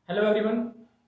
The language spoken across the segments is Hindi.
हेलो एवरीवन,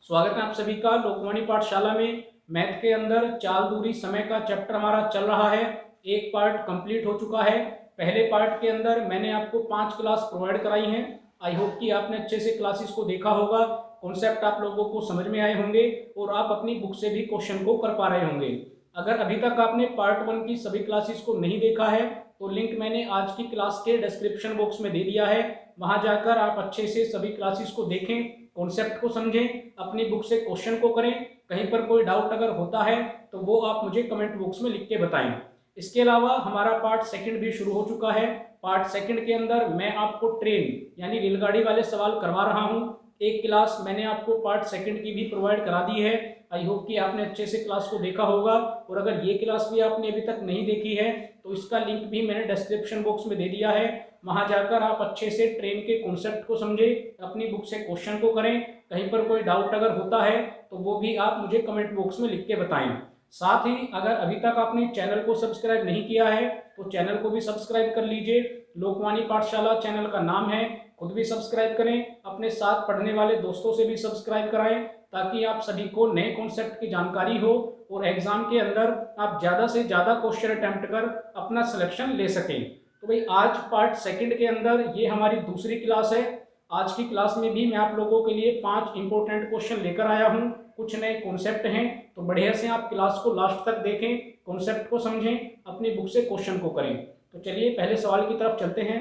स्वागत है आप सभी का लोकवाणी पाठशाला में। मैथ के अंदर चाल दूरी समय का चैप्टर हमारा चल रहा है। एक पार्ट कंप्लीट हो चुका है। पहले पार्ट के अंदर मैंने आपको 5 क्लास प्रोवाइड कराई हैं। आई होप कि आपने अच्छे से क्लासेस को देखा होगा, कॉन्सेप्ट आप लोगों को समझ में आए होंगे और आप अपनी बुक से भी क्वेश्चन को कर पा रहे होंगे। अगर अभी तक आपने पार्ट 1 की सभी क्लासेस को नहीं देखा है तो लिंक मैंने आज की क्लास के डिस्क्रिप्शन बॉक्स में दे दिया है। वहां जाकर आप अच्छे से सभी क्लासेस को देखें, कॉन्सेप्ट को समझें, अपनी बुक से क्वेश्चन को करें। कहीं पर कोई डाउट अगर होता है तो वो आप मुझे कमेंट बॉक्स में लिख के बताएं। इसके अलावा हमारा पार्ट सेकंड भी शुरू हो चुका है। पार्ट सेकंड के अंदर मैं आपको ट्रेन यानी रेलगाड़ी वाले सवाल करवा रहा हूं। एक क्लास मैंने आपको पार्ट सेकंड की भी प्रोवाइड करा दी है। आई होप कि आपने अच्छे से क्लास को देखा होगा, और अगर ये क्लास भी आपने अभी तक नहीं देखी है तो इसका लिंक भी मैंने डिस्क्रिप्शन बॉक्स में दे दिया है। वहां जाकर आप अच्छे से ट्रेन के कॉन्सेप्ट को समझें, अपनी बुक से क्वेश्चन को करें। कहीं पर कोई डाउट अगर होता है तो वो भी आप मुझे कमेंट बॉक्स में लिख के बताएं। साथ ही अगर अभी तक आपने चैनल को सब्सक्राइब नहीं किया है तो चैनल को भी सब्सक्राइब कर लीजिए। लोकवाणी पाठशाला चैनल का नाम है, खुद भी सब्सक्राइब करें, अपने साथ पढ़ने वाले दोस्तों से भी सब्सक्राइब कराएं, ताकि आप सभी को नए कॉन्सेप्ट की जानकारी हो और एग्जाम के अंदर आप ज़्यादा से ज़्यादा क्वेश्चन अटेम्प्ट कर अपना सिलेक्शन ले सकें। तो भाई आज पार्ट सेकंड के अंदर ये हमारी दूसरी क्लास है। आज की क्लास में भी मैं आप लोगों के लिए 5 इंपॉर्टेंट क्वेश्चन लेकर आया हूँ। कुछ नए कॉन्सेप्ट हैं, तो बढ़िया से आप क्लास को लास्ट तक देखें, कॉन्सेप्ट को समझें, अपनी बुक से क्वेश्चन को करें। तो चलिए पहले सवाल की तरफ चलते हैं।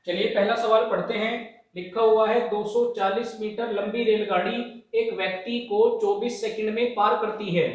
चलिए पहला सवाल पढ़ते हैं। लिखा हुआ है 240 मीटर लंबी रेलगाड़ी एक व्यक्ति को 24 सेकंड में पार करती है।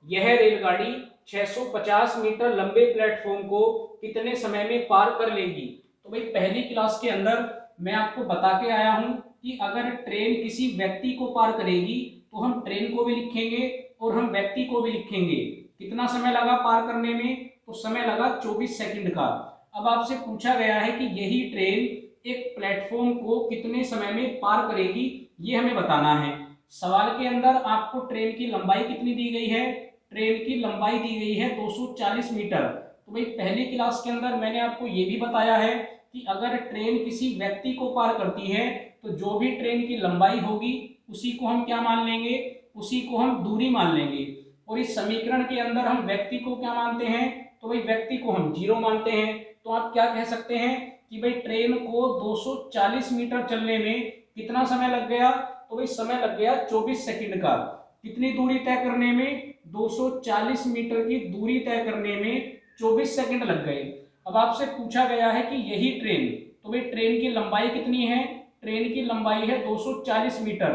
यह रेलगाड़ी 650 मीटर लंबे प्लेटफॉर्म को कितने समय में पार कर लेगी? तो भाई पहली क्लास के अंदर मैं आपको बता के आया हूं कि अगर ट्रेन किसी व्यक्ति को पार करेगी तो हम ट्रेन को भी लिखेंगे और हम व्यक्ति को भी लिखेंगे। कितना समय लगा पार करने में? तो समय लगा 24 सेकंड का। अब आपसे पूछा गया है कि यही ट्रेन एक प्लेटफॉर्म को कितने समय में पार करेगी, ये हमें बताना है। सवाल के अंदर आपको ट्रेन की लंबाई कितनी दी गई है? ट्रेन की लंबाई दी गई है 240 मीटर। तो भाई पहली क्लास के अंदर मैंने आपको ये भी बताया है कि अगर ट्रेन किसी व्यक्ति को पार करती है तो जो भी ट्रेन की लंबाई होगी उसी को हम क्या मान लेंगे? उसी को हम दूरी मान लेंगे। और इस समीकरण के अंदर हम व्यक्ति को क्या मानते हैं? तो भाई व्यक्ति को हम 0 मानते हैं। तो आप क्या कह सकते हैं कि भाई ट्रेन को 240 मीटर चलने में कितना समय लग गया? तो भाई समय लग गया 24 सेकंड का। कितनी दूरी तय करने में? 240 मीटर की दूरी तय करने में 24 सेकंड लग गए। अब आपसे पूछा गया है कि यही ट्रेन, तो भाई ट्रेन की लंबाई कितनी है? ट्रेन की लंबाई है 240 मीटर।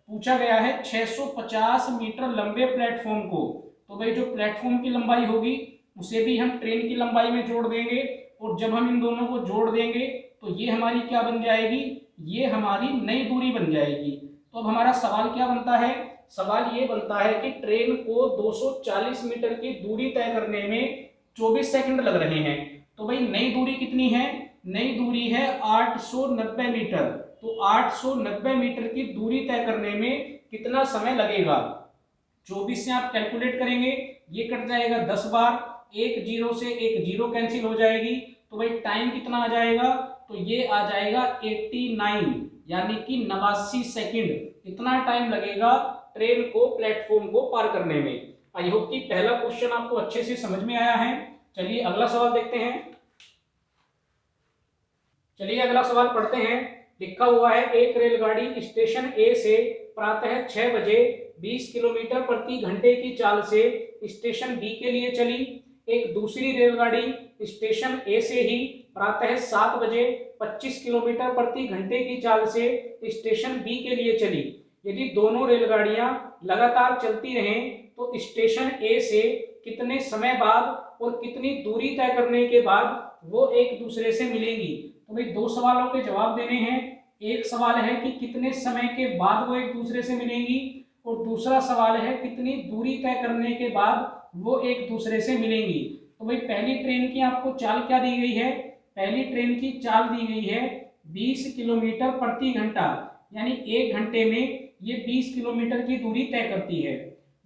पूछा गया है 650 मीटर लंबे प्लेटफॉर्म को, तो भाई जो प्लेटफॉर्म की लंबाई होगी उसे भी हम ट्रेन की लंबाई में जोड़ देंगे, और जब हम इन दोनों को जोड़ देंगे तो ये हमारी क्या बन जाएगी? ये हमारी नई दूरी बन जाएगी। तो अब हमारा सवाल क्या बनता है? सवाल ये बनता है कि ट्रेन को 240 मीटर की दूरी तय करने में 24 सेकंड लग रहे हैं। तो भाई नई दूरी कितनी है? नई दूरी है 890 मीटर। तो 890 मीटर की दूरी तय करने में कितना समय लगेगा? 24 से आप कैलकुलेट करेंगे, ये कट जाएगा 10 बार, एक जीरो से एक जीरो कैंसिल हो जाएगी। तो भाई टाइम कितना आ जाएगा? तो ये आ जाएगा 89, यानी कि 89 सेकंड। इतना टाइम लगेगा ट्रेन को प्लेटफॉर्म को पार करने में। आई होप कि पहला क्वेश्चन आपको अच्छे से समझ में आया है। चलिए अगला सवाल देखते हैं। चलिए अगला सवाल पढ़ते हैं। लिखा हुआ है एक रेलगाड़ी स्टेशन ए से प्रातः 6 बजे 20 किलोमीटर प्रति घंटे की चाल से स्टेशन बी के लिए चली। एक दूसरी रेलगाड़ी स्टेशन ए से ही प्रातः 7 बजे 25 किलोमीटर प्रति घंटे की चाल से स्टेशन बी के लिए चली। यदि दोनों रेलगाड़ियां लगातार चलती रहें तो स्टेशन ए से कितने समय बाद और कितनी दूरी तय करने के बाद वो एक दूसरे से मिलेंगी? तो भाई दो सवालों के जवाब देने हैं। एक सवाल है कि कितने समय के बाद वो एक दूसरे से मिलेंगी, और दूसरा सवाल है कितनी दूरी तय करने के बाद वो एक दूसरे से मिलेंगी। तो भाई पहली ट्रेन की आपको चाल क्या दी गई है? पहली ट्रेन की चाल दी गई है 20 किलोमीटर प्रति घंटा, यानी एक घंटे में ये 20 किलोमीटर की दूरी तय करती है।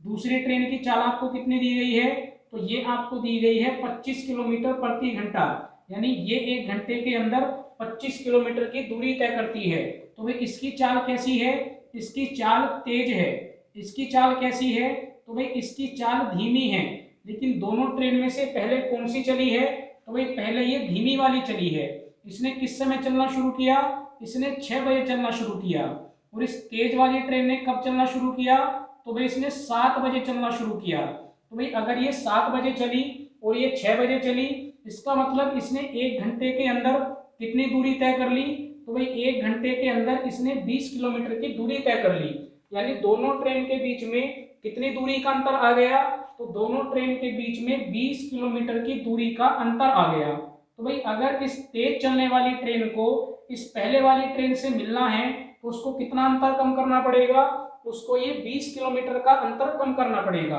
दूसरी ट्रेन की चाल आपको कितनी दी गई है? तो ये आपको दी गई है 25 किलोमीटर प्रति घंटा, यानी ये एक घंटे के अंदर 25 किलोमीटर की दूरी तय करती है। तो भाई इसकी चाल कैसी है, इसकी चाल तेज है। इसकी चाल कैसी है, तो भाई इसकी चाल धीमी है। लेकिन दोनों ट्रेन में से पहले कौन सी चली है, तो भाई पहले ये धीमी वाली चली है। इसने किस समय चलना शुरू किया, इसने 6 बजे चलना शुरू किया। और इस तेज वाली ट्रेन ने कब चलना शुरू किया, तो भाई इसने 7 बजे चलना शुरू किया। तो भाई अगर ये 7 बजे चली और ये 6 बजे चली, इसका मतलब इसने 1 घंटे के अंदर कितनी दूरी तय कर ली, तो भाई 1 घंटे के अंदर इसने 20 किलोमीटर की दूरी तय कर ली। यानी दोनों ट्रेन के बीच में कितनी दूरी का अंतर आ गया, तो दोनों ट्रेन के बीच में 20 किलोमीटर की दूरी का अंतर आ गया। तो भाई अगर इस तेज चलने वाली ट्रेन को इस पहले वाली ट्रेन से मिलना है तो उसको कितना अंतर कम करना पड़ेगा, उसको ये 20 किलोमीटर का अंतर कम करना पड़ेगा।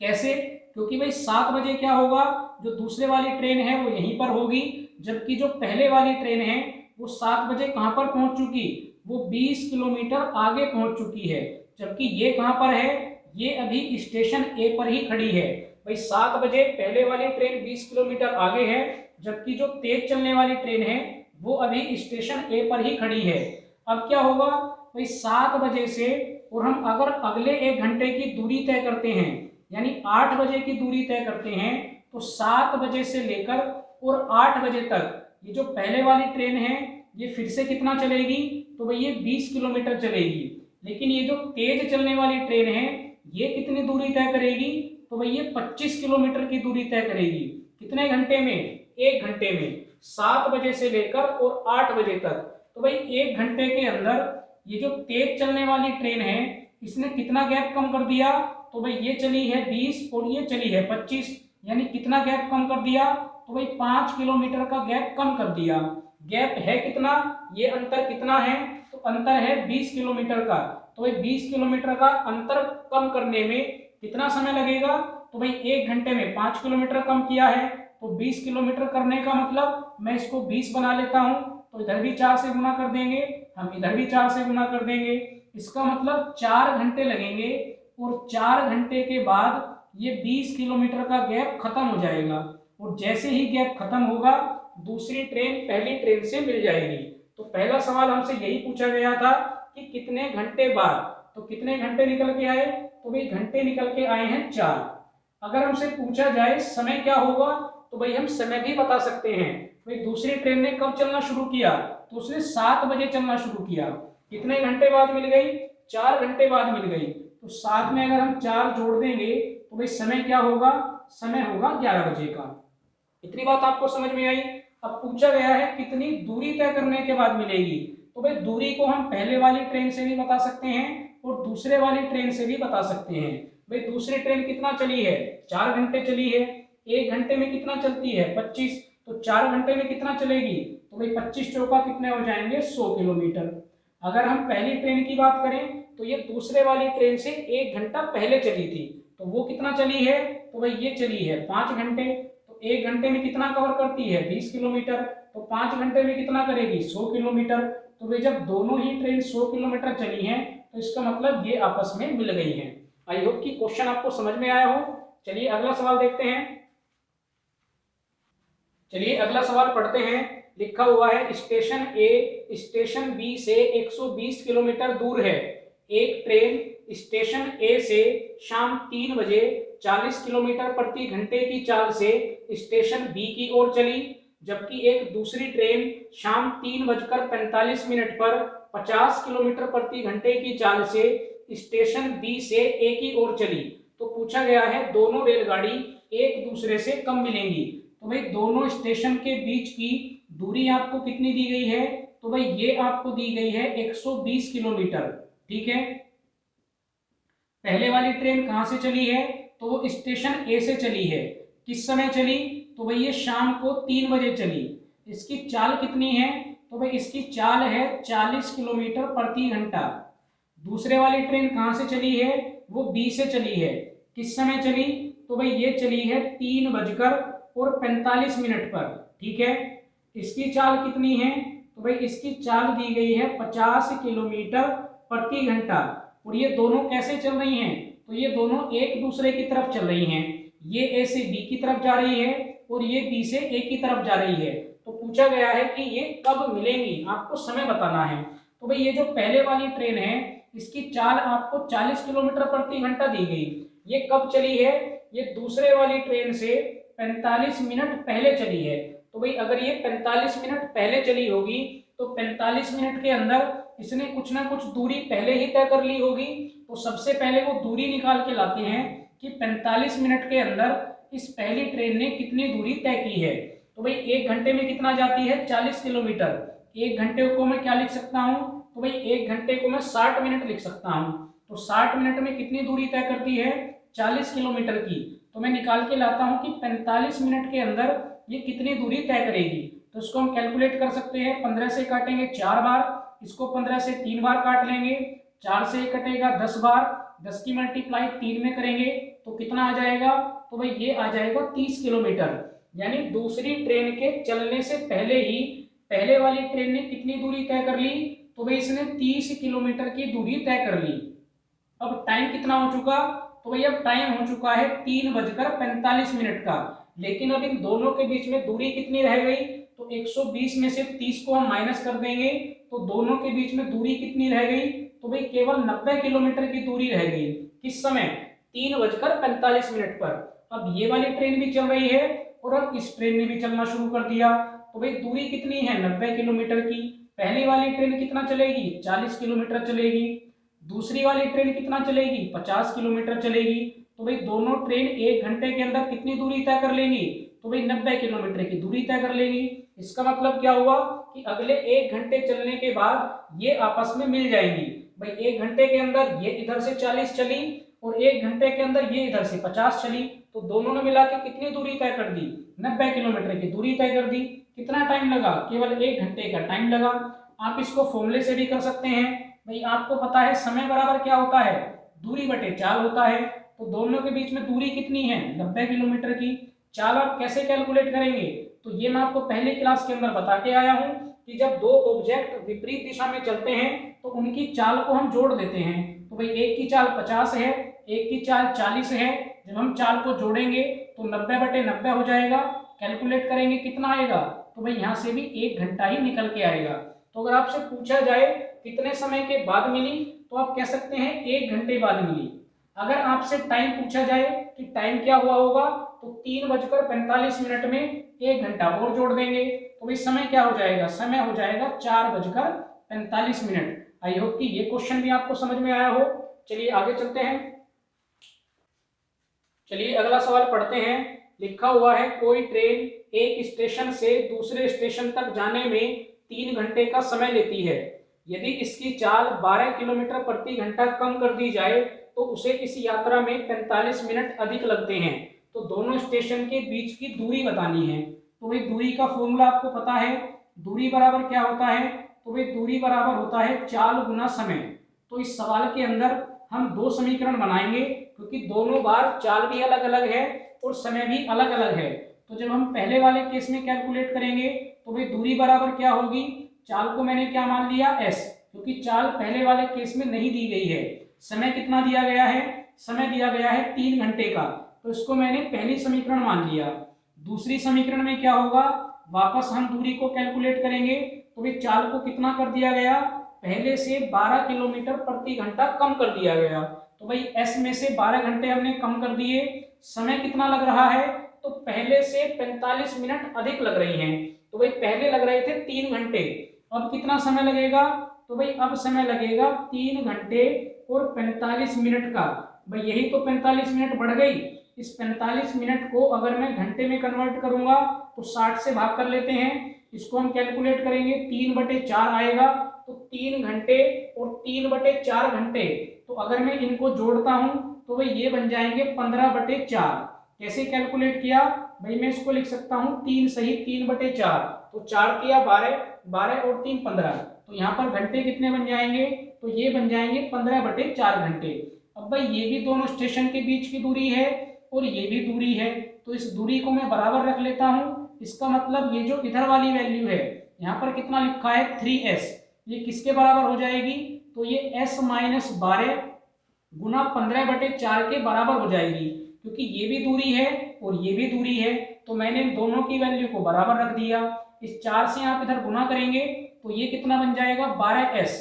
कैसे, क्योंकि भाई 7 बजे क्या होगा, जो दूसरे वाली ट्रेन है वो यहीं पर होगी, जबकि जो पहले वाली ट्रेन है वो 7 बजे कहां पर पहुंच चुकी, वो 20 किलोमीटर आगे पहुंच चुकी है। जबकि ये कहां पर है, ये अभी स्टेशन ए पर ही खड़ी है। भाई 7 बजे पहले वाली ट्रेन 20 किलोमीटर आगे है, जबकि जो तेज चलने वाली ट्रेन है वो अभी स्टेशन ए पर ही खड़ी है। अब क्या होगा, भाई 7 बजे से और हम अगर अगले 1 घंटे की दूरी तय करते हैं, यानी 8 बजे की दूरी तय करते हैं, तो 7 बजे से लेकर और 8 बजे तक ये जो पहले वाली ट्रेन है ये फिर से कितना चलेगी, तो भाई ये 20 किलोमीटर चलेगी। लेकिन ये जो तेज चलने वाली ट्रेन है ये कितनी दूरी तय करेगी, तो भाई ये 25 किलोमीटर की दूरी तय करेगी। कितने घंटे में, 1 घंटे में, 7 बजे से लेकर और 8 बजे तक। तो भाई 1 घंटे के अंदर ये जो तेज चलने वाली ट्रेन है इसने कितना गैप कम कर दिया, तो भाई ये चली है 20 और ये चली है 25, यानी कितना गैप कम कर दिया, तो भाई 5 किलोमीटर का गैप कम कर दिया। गैप है कितना, ये अंतर कितना है, तो अंतर है 20 किलोमीटर का। तो भाई 20 किलोमीटर का अंतर कम करने में कितना समय लगेगा, तो भाई 1 घंटे में 5 किलोमीटर कम किया है। तो 20 किलोमीटर करने का मतलब मैं इसको 20 बना लेता हूं, तो इधर भी 4 से गुना कर देंगे, हम इधर भी 4 से गुना कर देंगे। इसका मतलब 4 घंटे लगेंगे और 4 घंटे के बाद ये 20 किलोमीटर का गैप खत्म हो जाएगा। और जैसे ही गैप खत्म होगा दूसरी ट्रेन पहली ट्रेन से मिल जाएगी। तो पहला सवाल हमसे यही पूछा गया था कि कितने घंटे बाद, तो कितने घंटे निकल के आए, तो भाई घंटे निकल के आए हैं 4। अगर हमसे पूछा जाए समय क्या होगा, तो भाई हम समय भी बता सकते हैं। भाई दूसरी ट्रेन ने कब चलना शुरू किया, तो उसने 7 बजे चलना शुरू किया। कितने घंटे बाद मिल गई, 4 घंटे बाद मिल गई। तो साथ में अगर हम 4 जोड़ देंगे तो भाई समय क्या होगा, समय होगा 11 बजे का। इतनी बात आपको समझ में आई। अब पूछा गया है कितनी दूरी तय करने के बाद मिलेगी, तो भाई दूरी को हम पहले वाली ट्रेन से भी बता सकते हैं और दूसरे वाली ट्रेन से भी बता सकते हैं। भाई दूसरी ट्रेन कितना चली है, 4 घंटे चली है। 1 घंटे में कितना चलती है, 25, तो 4 घंटे में कितना चलेगी, तो भाई 25 चौका कितने हो जाएंगे, 100 किलोमीटर। अगर हम पहली ट्रेन की बात करें तो ये दूसरे वाली ट्रेन से 1 घंटा पहले चली थी, तो वो कितना चली है, तो भाई ये चली है 5 घंटे। तो 1 घंटे में कितना कवर करती है, 20 किलोमीटर, तो 5 घंटे में कितना करेगी, 100 किलोमीटर। तो भाई जब दोनों ही ट्रेन 100 किलोमीटर चली हैं तो इसका मतलब ये आपस में मिल गई हैं। आई होप कि क्वेश्चन आपको समझ में आया हो। चलिए अगला सवाल देखते हैं। चलिए अगला सवाल पढ़ते हैं। लिखा हुआ है स्टेशन ए स्टेशन बी से 120 किलोमीटर दूर है। एक ट्रेन स्टेशन ए से शाम 3 बजे 40 किलोमीटर प्रति घंटे की चाल से स्टेशन बी की ओर चली, जबकि एक दूसरी ट्रेन शाम 3:45 पर 50 किलोमीटर प्रति घंटे की चाल से स्टेशन बी से ए की ओर चली। तो पूछा गया है दोनों रेलगाड़ी एक दूसरे से कब मिलेंगी। तो भाई दोनों स्टेशन के बीच की दूरी आपको कितनी दी गई है, तो भाई ये आपको दी गई है 120 किलोमीटर। ठीक है, पहले वाली ट्रेन कहां से चली है, तो वो स्टेशन ए से चली है। किस समय चली, तो भाई ये शाम को 3 बजे चली। इसकी चाल कितनी है, तो भाई इसकी चाल है 40 किलोमीटर प्रति घंटा। दूसरे वाली ट्रेन कहां से चली है, वो बी से चली है। किस समय चली, तो भाई ये चली है 3:45 पर। ठीक है, इसकी चाल कितनी है, तो भाई इसकी चाल दी गई है 50 किलोमीटर प्रति घंटा। और ये दोनों कैसे चल रही हैं, तो ये दोनों एक दूसरे की तरफ चल रही हैं। ये ए से बी की तरफ जा रही है और ये बी से ए की तरफ जा रही है। तो पूछा गया है कि ये कब मिलेंगी, आपको समय बताना है। तो भाई ये जो पहले वाली ट्रेन है इसकी चाल आपको 40 किलोमीटर प्रति घंटा दी गई। ये कब चली है? ये दूसरे वाली ट्रेन से 45 मिनट पहले चली है। तो भाई अगर ये 45 मिनट पहले चली होगी तो 45 मिनट के अंदर इसने कुछ ना कुछ दूरी पहले ही तय कर ली होगी। तो सबसे पहले वो दूरी निकाल के लाते हैं कि 45 मिनट के अंदर इस पहली ट्रेन ने कितनी दूरी तय की है। तो भाई 1 घंटे में कितना जाती है? 40 किलोमीटर। 1 घंटे को मैं क्या लिख सकता हूँ? तो भाई 1 घंटे को मैं 60 मिनट लिख सकता हूँ। तो 60 मिनट में कितनी दूरी तय करती है? 40 किलोमीटर की। तो मैं निकाल के लाता हूँ कि 45 मिनट के अंदर ये कितनी दूरी तय करेगी। तो इसको हम कैलकुलेट कर सकते हैं। 15 से काटेंगे 4 बार, इसको 15 से 3 बार काट लेंगे, 4 से कटेगा 10 बार, 10 की मल्टीप्लाई 3 में करेंगे तो कितना आ जाएगा? तो भाई ये आ जाएगा 30 किलोमीटर। यानी दूसरी ट्रेन के चलने से पहले ही पहले वाली ट्रेन ने कितनी दूरी तय कर ली? तो भाई इसने 30 किलोमीटर की दूरी तय कर ली। अब टाइम कितना हो चुका? तो भाई अब टाइम हो चुका है 3:45 का। लेकिन अब इन दोनों के बीच में दूरी कितनी रह गई? तो 120 में से 30 को हम माइनस कर देंगे तो दोनों के बीच में दूरी कितनी रह गई? तो भाई केवल 90 किलोमीटर की दूरी रह गई। किस समय? 3:45 पर। अब ये वाली ट्रेन भी चल रही है और अब इस ट्रेन ने भी चलना शुरू कर दिया। तो भाई दूरी कितनी है? 90 किलोमीटर की। पहली वाली ट्रेन कितना चलेगी? 40 किलोमीटर चलेगी। दूसरी वाली ट्रेन कितना चलेगी? 50 किलोमीटर चलेगी। तो भाई दोनों ट्रेन 1 घंटे के अंदर कितनी दूरी तय कर लेंगी? तो भाई 90 किलोमीटर की दूरी तय कर लेंगी। इसका मतलब क्या हुआ कि अगले 1 घंटे चलने के बाद ये आपस में मिल जाएंगी। भाई 1 घंटे के अंदर ये इधर से 40 चली और 1 घंटे के अंदर ये इधर से 50 चली, तो दोनों ने मिला के कितनी दूरी तय कर दी? 90 किलोमीटर की दूरी तय कर दी। कितना टाइम लगा? केवल 1 घंटे का टाइम लगा। आप इसको फॉर्मूले से भी कर सकते हैं। भाई आपको पता है समय बराबर क्या होता है? दूरी बटे चाल होता है। तो दोनों के बीच में दूरी कितनी है? 90 किलोमीटर की। चाल आप कैसे कैलकुलेट करेंगे? तो ये मैं आपको पहले क्लास के अंदर बता के आया हूं कि जब दो ऑब्जेक्ट विपरीत दिशा में चलते हैं तो उनकी चाल को हम जोड़ देते हैं। तो भाई एक की चाल 50 है, एक की चाल 40 है। जब हम चाल को जोड़ेंगे तो 90/90 हो जाएगा। कैलकुलेट करेंगे कितना आएगा? तो भाई यहाँ से भी 1 घंटा ही निकल के आएगा। तो अगर आपसे पूछा जाए कितने समय के बाद मिली तो आप कह सकते हैं 1 घंटे बाद मिली। अगर आपसे टाइम पूछा जाए कि टाइम क्या हुआ होगा तो 3:45 में 1 घंटा और जोड़ देंगे तो भाई समय क्या हो जाएगा? समय हो जाएगा 4:45। आई होप कि ये क्वेश्चन भी आपको समझ में आया हो। चलिए आगे चलते हैं। चलिए अगला सवाल पढ़ते हैं। लिखा हुआ है कोई ट्रेन एक स्टेशन से दूसरे स्टेशन तक जाने में 3 घंटे का समय लेती है। यदि इसकी चाल 12 किलोमीटर प्रति घंटा कम कर दी जाए तो उसे इस यात्रा में 45 मिनट अधिक लगते हैं। तो दोनों स्टेशन के बीच की दूरी बतानी है। तो भाई दूरी का फॉर्मूला आपको पता है। दूरी बराबर क्या होता है? तो भाई दूरी बराबर होता है चाल गुना समय। तो इस सवाल के अंदर हम 2 समीकरण बनाएंगे क्योंकि दोनों बार चाल भी अलग अलग है और समय भी अलग अलग है। तो जब हम पहले वाले केस में कैलकुलेट करेंगे तो भाई दूरी बराबर क्या होगी? चाल को मैंने क्या मान लिया? s, क्योंकि चाल पहले वाले केस में नहीं दी गई है। समय कितना दिया गया है? समय दिया गया है 3 घंटे का, तो इसको मैंने पहली समीकरण मान लिया। दूसरी समीकरण में क्या होगा? वापस हम दूरी को कैलकुलेट करेंगे तो भाई चाल को कितना कर दिया गया? पहले से 12 किलोमीटर प्रति घंटा कम कर दिया गया। तो भाई s में से 12 घंटे हमने कम कर दिए। समय कितना लग रहा है? तो पहले से 45 मिनट अधिक लग रही हैं। तो भाई पहले लग रहे थे 3 घंटे, अब कितना समय लगेगा? तो भाई अब समय लगेगा 3 घंटे और 45 मिनट का। भाई यही तो 45 मिनट बढ़ गई। इस 45 मिनट को अगर मैं घंटे में कन्वर्ट करूंगा तो 60 से भाग कर लेते हैं। इसको हम कैलकुलेट करेंगे 3/4 आएगा। तो 3 घंटे और 3/4 घंटे, तो अगर मैं इनको जोड़ता हूं तो भाई ये बन जाएंगे 15/4। कैसे कैलकुलेट किया? भाई मैं इसको लिख सकता हूं 3 सही 3/4। तो 4 किया 12, 12 और 3 15। तो यहाँ पर घंटे कितने बन जाएंगे? तो ये बन जाएंगे 15/4 घंटे। अब भाई ये भी दोनों स्टेशन के बीच की दूरी है और ये भी दूरी है, तो इस दूरी को मैं बराबर रख लेता हूँ। इसका मतलब ये जो इधर वाली वैल्यू है यहाँ पर कितना लिखा है? 3s, ये किसके बराबर हो जाएगी? तो ये s - 12 गुना 15/4 के बराबर हो जाएगी, क्योंकि ये भी दूरी है और ये भी दूरी है। तो मैंने दोनों की वैल्यू को बराबर रख दिया। इस 4 से आप इधर गुना करेंगे तो ये कितना बन जाएगा? 12s।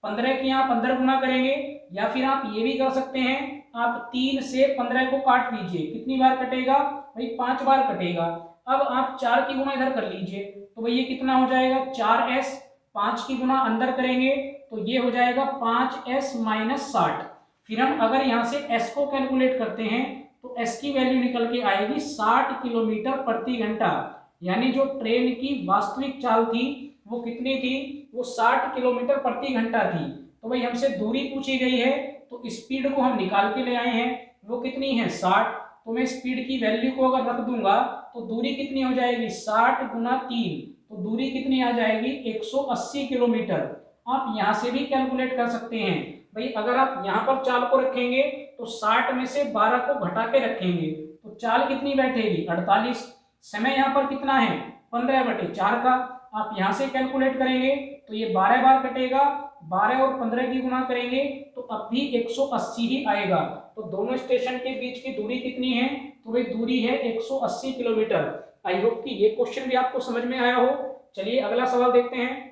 15 की यहाँ 15 गुना करेंगे, या फिर आप ये भी कर सकते हैं, आप 3 से 15 को काट लीजिए। कितनी बार कटेगा भाई? 5 बार कटेगा। अब आप 4 की गुना इधर कर लीजिए, तो भाई ये कितना हो जाएगा? 4s। 5 की गुना अंदर करेंगे तो ये हो जाएगा 5s माइनस 60। फिर हम अगर यहाँ से s को कैलकुलेट करते हैं तो s की वैल्यू निकल के आएगी 60 किलोमीटर प्रति घंटा। यानी जो ट्रेन की वास्तविक चाल थी वो कितनी थी? वो 60 किलोमीटर प्रति घंटा थी। तो भाई हमसे दूरी पूछी गई है, तो स्पीड को हम निकाल के ले आए हैं, वो कितनी है? 60। तो मैं स्पीड की वैल्यू को अगर रख दूंगा तो दूरी कितनी हो जाएगी? 60 गुना 3, तो दूरी कितनी आ जाएगी? 180 किलोमीटर। आप यहाँ से भी कैलकुलेट कर सकते हैं भाई। अगर आप यहाँ पर चाल को रखेंगे तो 60 में से 12 को घटा के रखेंगे तो चाल कितनी बैठेगी? 48। समय यहाँ पर कितना है? 15/4 का। आप यहाँ से कैलकुलेट करेंगे तो ये 12 बार कटेगा, 12 और 15 की गुना करेंगे तो अब भी 180 ही आएगा। तो दोनों स्टेशन के बीच की दूरी कितनी है? तो भाई दूरी है 180 किलोमीटर। आई होप कि ये क्वेश्चन भी आपको समझ में आया हो। चलिए अगला सवाल देखते हैं।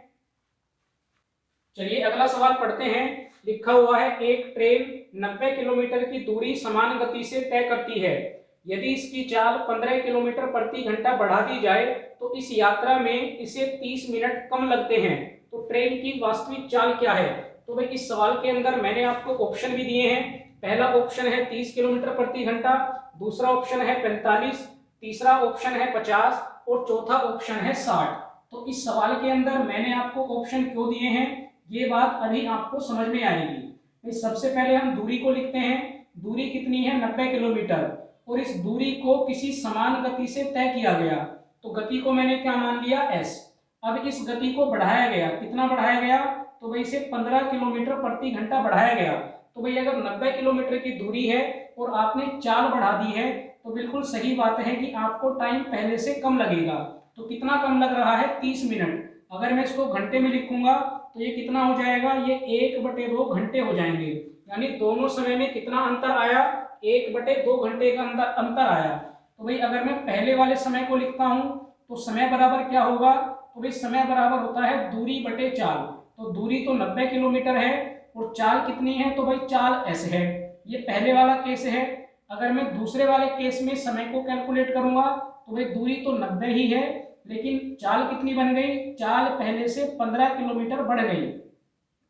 चलिए अगला सवाल पढ़ते हैं। लिखा हुआ है, एक ट्रेन 90 किलोमीटर की दूरी समान गति से तय करती है। यदि इसकी चाल 15 किलोमीटर प्रति घंटा बढ़ा दी जाए तो इस यात्रा में इसे 30 मिनट कम लगते हैं। तो ट्रेन की वास्तविक चाल क्या है? तो भाई इस सवाल के अंदर मैंने आपको ऑप्शन भी दिए हैं। पहला ऑप्शन है 30 किलोमीटर प्रति घंटा, दूसरा ऑप्शन है 45, तीसरा ऑप्शन है 50 और चौथा ऑप्शन है 60। तो इस सवाल के अंदर मैंने आपको ऑप्शन क्यों दिए हैं ये बात अभी आपको समझ में आएगी। सबसे पहले हम दूरी को लिखते हैं। दूरी कितनी है? 90 किलोमीटर। और इस दूरी को किसी समान गति से तय किया गया, तो गति को मैंने क्या मान लिया? s। अब इस गति को बढ़ाया गया, कितना बढ़ाया गया? तो भाई इसे 15 किलोमीटर प्रति घंटा बढ़ाया गया। तो भाई अगर 90 किलोमीटर की दूरी है और आपने चाल बढ़ा दी है तो बिल्कुल सही बात है कि आपको टाइम पहले से कम लगेगा। तो कितना कम लग रहा है? 30 मिनट। अगर मैं इसको घंटे में लिखूंगा तो ये कितना हो जाएगा? ये 1/2 घंटे हो जाएंगे। यानी दोनों समय में कितना अंतर आया? 1/2 घंटे का अंतर आया। तो भाई अगर मैं पहले वाले समय को लिखता हूं तो समय बराबर क्या होगा? तो भाई समय बराबर होता है दूरी बटे चाल। तो दूरी तो 90 किलोमीटर है और चाल कितनी है? तो भाई चाल s है। ये पहले वाला केस है। अगर मैं दूसरे वाले केस में समय को कैलकुलेट करूंगा तो भाई दूरी तो 90 ही है, लेकिन चाल कितनी बन गई? चाल पहले से 15 किलोमीटर बढ़ गई,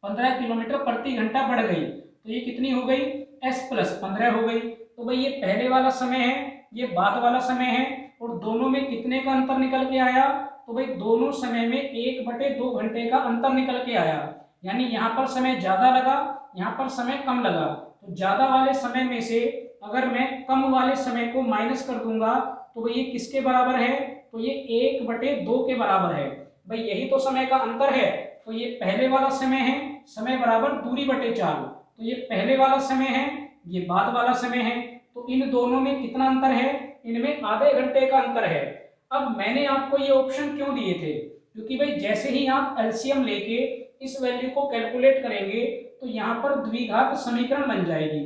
15 किलोमीटर प्रति घंटा बढ़ गई। तो ये कितनी हो गई? s+15 हो गई। तो भाई ये पहले वाला समय है, ये बाद वाला समय है, और दोनों में कितने का अंतर निकल के आया? तो भाई दोनों समय में 1/2 घंटे का अंतर निकल के आया। यानी यहाँ पर समय ज्यादा लगा, यहाँ पर समय कम लगा। तो ज्यादा वाले समय में से अगर मैं कम वाले समय को माइनस कर दूंगा तो भाई ये किसके बराबर है? तो ये 1/2 के बराबर है। भाई यही तो समय का अंतर है। तो ये पहले वाला समय है, समय बराबर दूरी बटे चाल। तो ये पहले वाला समय है, ये बाद वाला समय है। तो इन दोनों में कितना अंतर है? इनमें आधे घंटे का अंतर है। अब मैंने आपको ये ऑप्शन क्यों दिए थे? क्योंकि भाई जैसे ही आप एलसीएम लेके इस वैल्यू को कैलकुलेट करेंगे तो यहाँ पर द्विघात समीकरण बन जाएगी।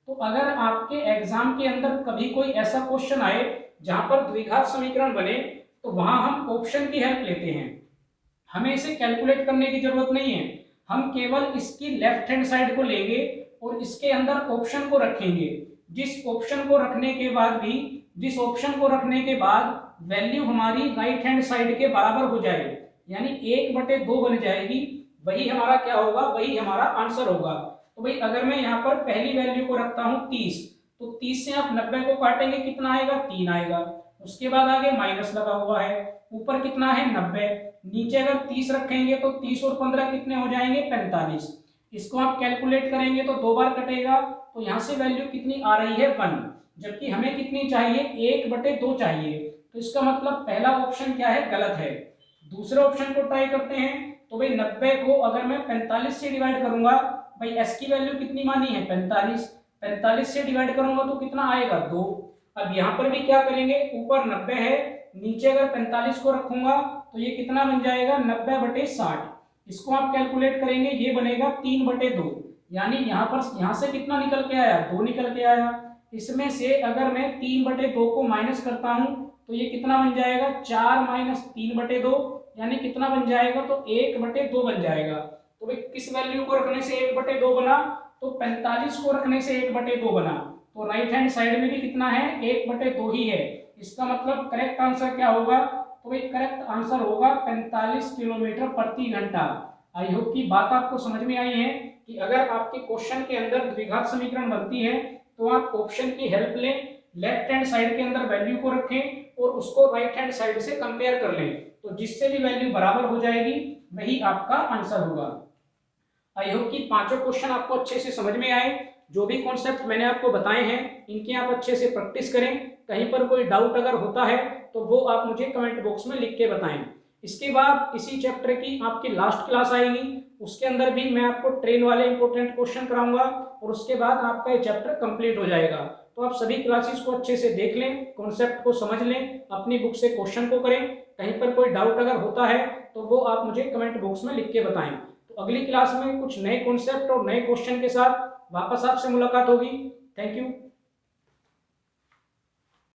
तो अगर आपके एग्जाम के अंदर कभी कोई ऐसा क्वेश्चन आए जहां पर द्विघात समीकरण बने तो वहां हम ऑप्शन की हेल्प लेते हैं। हमें इसे कैलकुलेट करने की जरूरत नहीं है, हम केवल इसकी लेफ्ट हैंड साइड को लेंगे और इसके अंदर ऑप्शन को रखेंगे। जिस ऑप्शन को रखने के बाद वैल्यू हमारी राइट हैंड साइड के बराबर हो जाए, यानी 1/2 बन जाएगी, वही हमारा क्या होगा? वही हमारा आंसर होगा। तो भाई अगर मैं यहाँ पर पहली वैल्यू को रखता हूँ 30, तो 30 से आप 90 को काटेंगे, कितना आएगा? 3 आएगा। उसके बाद आगे माइनस लगा हुआ है, ऊपर कितना है? 90। नीचे अगर 30 रखेंगे तो 30 और 15 कितने हो जाएंगे? 45। इसको आप कैलकुलेट करेंगे तो 2 बार कटेगा, तो यहाँ से वैल्यू कितनी आ रही है? 1। जबकि हमें कितनी चाहिए? 1/2 चाहिए। तो इसका मतलब पहला ऑप्शन क्या है? गलत है। दूसरे ऑप्शन को ट्राई करते हैं। तो भाई 90 को अगर मैं 45 से डिवाइड करूंगा, भाई s की वैल्यू कितनी मानी है? 45। 45 से डिवाइड करूंगा तो कितना आएगा? 2। अब यहाँ पर भी क्या करेंगे? ऊपर 90 है, नीचे अगर 45 को रखूंगा तो ये कितना बन जाएगा? 90/60। इसको आप कैलकुलेट करेंगे, ये बनेगा 3/2। यानी यहाँ से कितना निकल के आया? 2 निकल के आया। इसमें से अगर मैं 3/2 को माइनस करता हूं तो ये कितना बन जाएगा? 4 - 3/2, यानी कितना बन जाएगा? तो 1/2 बन जाएगा। तो भाई किस वैल्यू को रखने से 1/2 बना, तो 45 को रखने से 1/2 बना। तो राइट हैंड साइड में भी कितना है, 1/2 ही है। इसका मतलब करेक्ट आंसर क्या होगा, तो भाई करेक्ट आंसर होगा 45 किलोमीटर प्रति घंटा। आई होप की बात आपको समझ में आई है कि अगर आपके क्वेश्चन के अंदर द्विघात समीकरण बनती है तो आप ऑप्शन की हेल्प लें, लेफ्ट हैंड साइड के अंदर वैल्यू को रखें और उसको राइट हैंड साइड से कंपेयर कर लें, तो जिससे भी वैल्यू बराबर हो जाएगी वही आपका आंसर होगा। आई होप कि पांचों क्वेश्चन आपको अच्छे से समझ में आए। जो भी कॉन्सेप्ट मैंने आपको बताए हैं इनकी आप अच्छे से प्रैक्टिस करें। कहीं पर कोई डाउट अगर होता है तो वो आप मुझे कमेंट बॉक्स में लिख के बताएं। इसके बाद इसी चैप्टर की आपकी लास्ट क्लास आएगी, उसके अंदर भी मैं आपको ट्रेन वाले इंपॉर्टेंट क्वेश्चन कराऊंगा और उसके बाद आपका ये चैप्टर कंप्लीट हो जाएगा। तो आप सभी क्लासेस को अच्छे से देख लें, कॉन्सेप्ट को समझ लें, अपनी बुक से क्वेश्चन को करें। कहीं पर कोई डाउट अगर होता है तो वो आप मुझे कमेंट बॉक्स में लिख के बताएं। तो अगली क्लास में कुछ नए कॉन्सेप्ट और नए क्वेश्चन के साथ वापस आपसे मुलाकात होगी। Thank you.